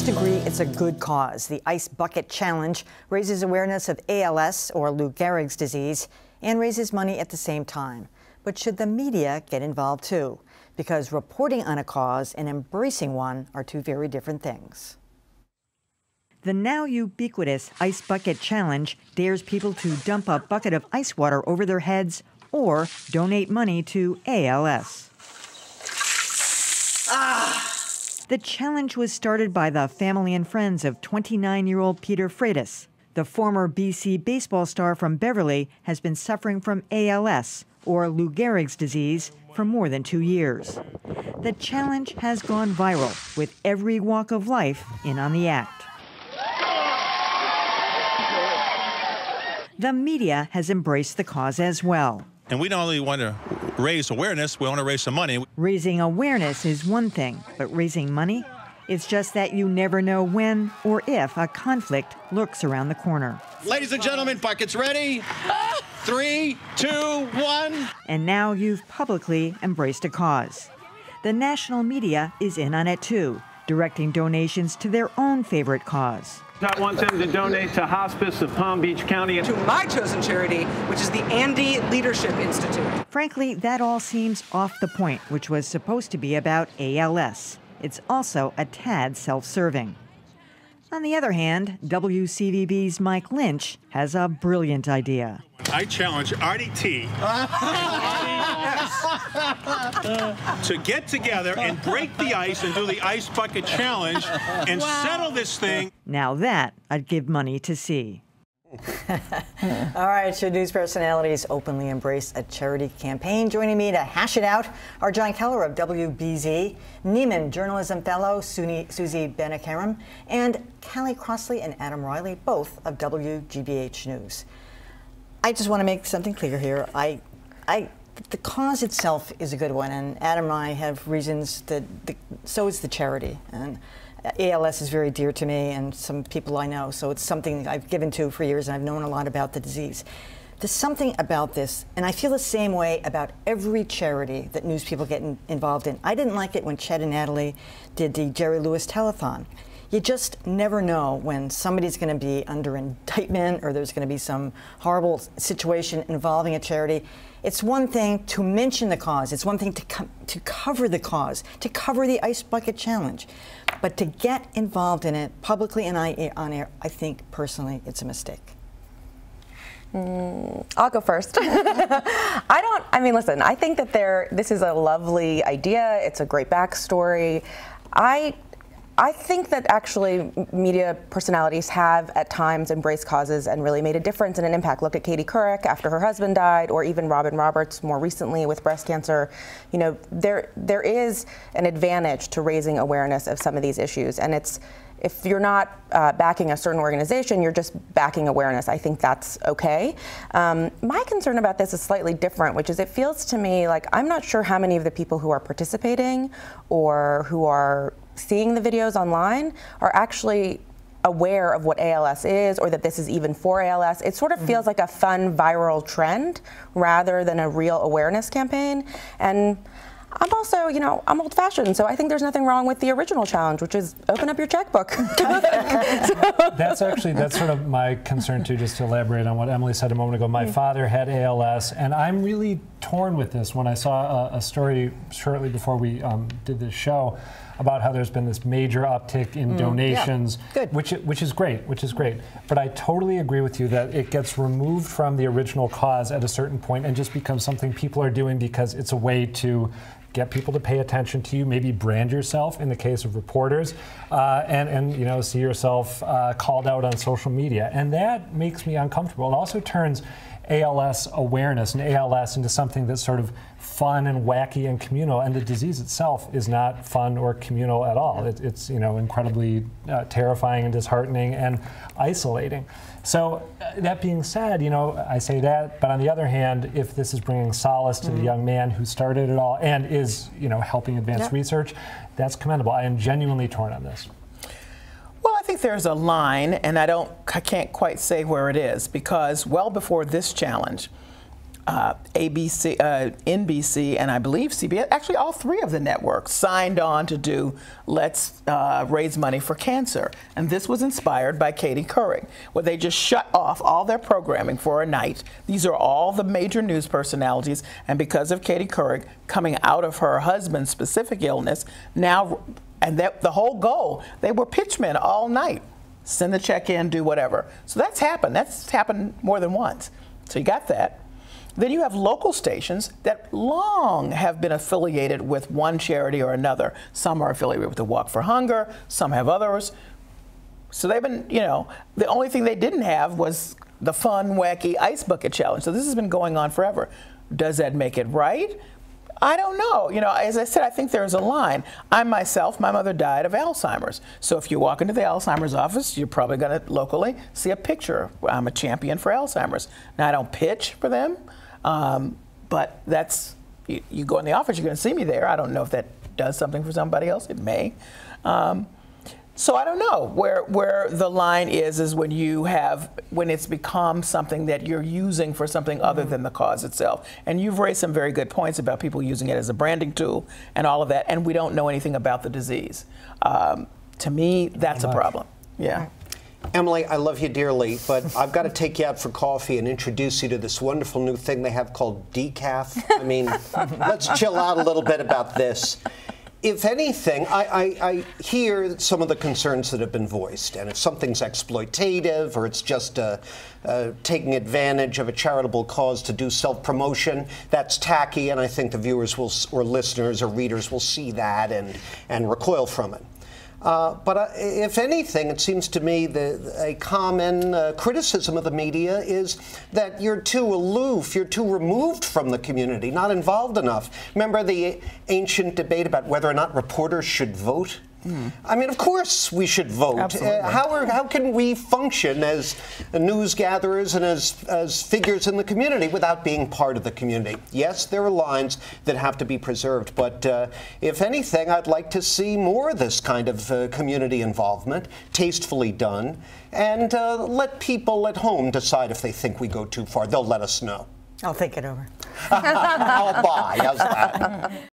Most agree it's a good cause. The Ice Bucket Challenge raises awareness of ALS, or Lou Gehrig's disease, and raises money at the same time. But should the media get involved too? Because reporting on a cause and embracing one are two very different things. The now ubiquitous Ice Bucket Challenge dares people to dump a bucket of ice water over their heads or donate money to ALS. The challenge was started by the family and friends of 29-year-old Peter Freitas. The former BC baseball star from Beverly has been suffering from ALS, or Lou Gehrig's disease, for more than 2 years. The challenge has gone viral, with every walk of life in on the act. The media has embraced the cause as well. And we don't only want to raise awareness, we want to raise some money. Raising awareness is one thing, but raising money? It's just that you never know when or if a conflict lurks around the corner. Ladies and gentlemen, buckets ready. 3, 2, 1. And now you've publicly embraced a cause. The national media is in on it too, directing donations to their own favorite cause. I want them to donate to Hospice of Palm Beach County. To my chosen charity, which is the Andy Leadership Institute. Frankly, that all seems off the point, which was supposed to be about ALS. It's also a tad self-serving. On the other hand, WCVB's Mike Lynch has a brilliant idea. I challenge Artie T to get together and break the ice and do the Ice Bucket Challenge and settle this thing. Now that I'd give money to see. All right, should news personalities openly embrace a charity campaign? Joining me to hash it out are John Keller of WBZ, Neiman Journalism Fellow Susie Benakaram, and Callie Crossley and Adam Riley, both of WGBH News. I just want to make something clear here. The cause itself is a good one, and Adam and I have reasons that so is the charity. And ALS is very dear to me and some people I know, so it's something I've given to for years, and I've known a lot about the disease. There's something about this, and I feel the same way about every charity that news people get involved in. I didn't like it when Chet and Natalie did the Jerry Lewis telethon. You just never know when somebody's going to be under indictment or there's going to be some horrible situation involving a charity. It's one thing to mention the cause. It's one thing to cover the cause, to cover the Ice Bucket Challenge. But to get involved in it publicly and on air, I think personally it's a mistake. I'll go first. I mean, listen, I think that this is a lovely idea. It's a great backstory. I think that actually media personalities have at times embraced causes and really made a difference and an impact. Look at Katie Couric after her husband died, or even Robin Roberts more recently with breast cancer. You know, there is an advantage to raising awareness of some of these issues, and if you're not backing a certain organization, you're just backing awareness. I think that's okay. My concern about this is slightly different, which is it feels to me like I'm not sure how many of the people who are participating or who are seeing the videos online are actually aware of what ALS is, or that this is even for ALS. It sort of feels like a fun viral trend rather than a real awareness campaign. And I'm also, you know, I'm old-fashioned, so I think there's nothing wrong with the original challenge, which is open up your checkbook. That's sort of my concern too, just to elaborate on what Emily said a moment ago. My father had ALS, and I'm really torn with this. When I saw a story shortly before we did this show about how there's been this major uptick in donations, which is great, But I totally agree with you that it gets removed from the original cause at a certain point and just becomes something people are doing because it's a way to get people to pay attention to you, maybe brand yourself in the case of reporters, and you know, see yourself called out on social media. And that makes me uncomfortable. It also turns ALS awareness and ALS into something that's sort of fun and wacky and communal, and the disease itself is not fun or communal at all. It's you know, incredibly terrifying and disheartening and isolating. So that being said, you know, I say that, but on the other hand, if this is bringing solace to the young man who started it all and is, you know, helping advance research, that's commendable. I am genuinely torn on this. Well, I think there's a line, and I can't quite say where it is, because well before this challenge, ABC, NBC, and I believe CBS, actually all three of the networks signed on to do Let's Raise Money for Cancer. And this was inspired by Katie Couric, where they just shut off all their programming for a night. These are all the major news personalities, and because of Katie Couric coming out of her husband's specific illness, now, and the whole goal, they were pitchmen all night. Send the check in, do whatever. So that's happened. That's happened more than once. So you got that. Then you have local stations that long have been affiliated with one charity or another. Some are affiliated with the Walk for Hunger, some have others. So they've been, you know, the only thing they didn't have was the fun, wacky Ice Bucket Challenge. So this has been going on forever. Does that make it right? I don't know. You know, as I said, I think there's a line. I myself, my mother died of Alzheimer's. So if you walk into the Alzheimer's office, you're probably going to locally see a picture. I'm a champion for Alzheimer's. Now, I don't pitch for them, but that's, you go in the office, you're going to see me there. I don't know if that does something for somebody else. It may. So I don't know where the line is when when it's become something that you're using for something other than the cause itself. And you've raised some very good points about people using it as a branding tool and all of that, and we don't know anything about the disease. To me, that's a problem. Yeah. Emily, I love you dearly, but I've got to take you out for coffee and introduce you to this wonderful new thing they have called decaf. I mean, let's chill out a little bit about this. If anything, I hear some of the concerns that have been voiced, and if something's exploitative or it's just taking advantage of a charitable cause to do self-promotion, that's tacky, and I think the viewers will, or listeners or readers will see that and recoil from it. But if anything, it seems to me that a common criticism of the media is that you're too aloof, you're too removed from the community, not involved enough. Remember the ancient debate about whether or not reporters should vote? I mean, of course we should vote. How can we function as news gatherers and as figures in the community without being part of the community? Yes, there are lines that have to be preserved, but if anything, I'd like to see more of this kind of community involvement, tastefully done, and let people at home decide if they think we go too far. They'll let us know. I'll think it over. I'll buy. How's that?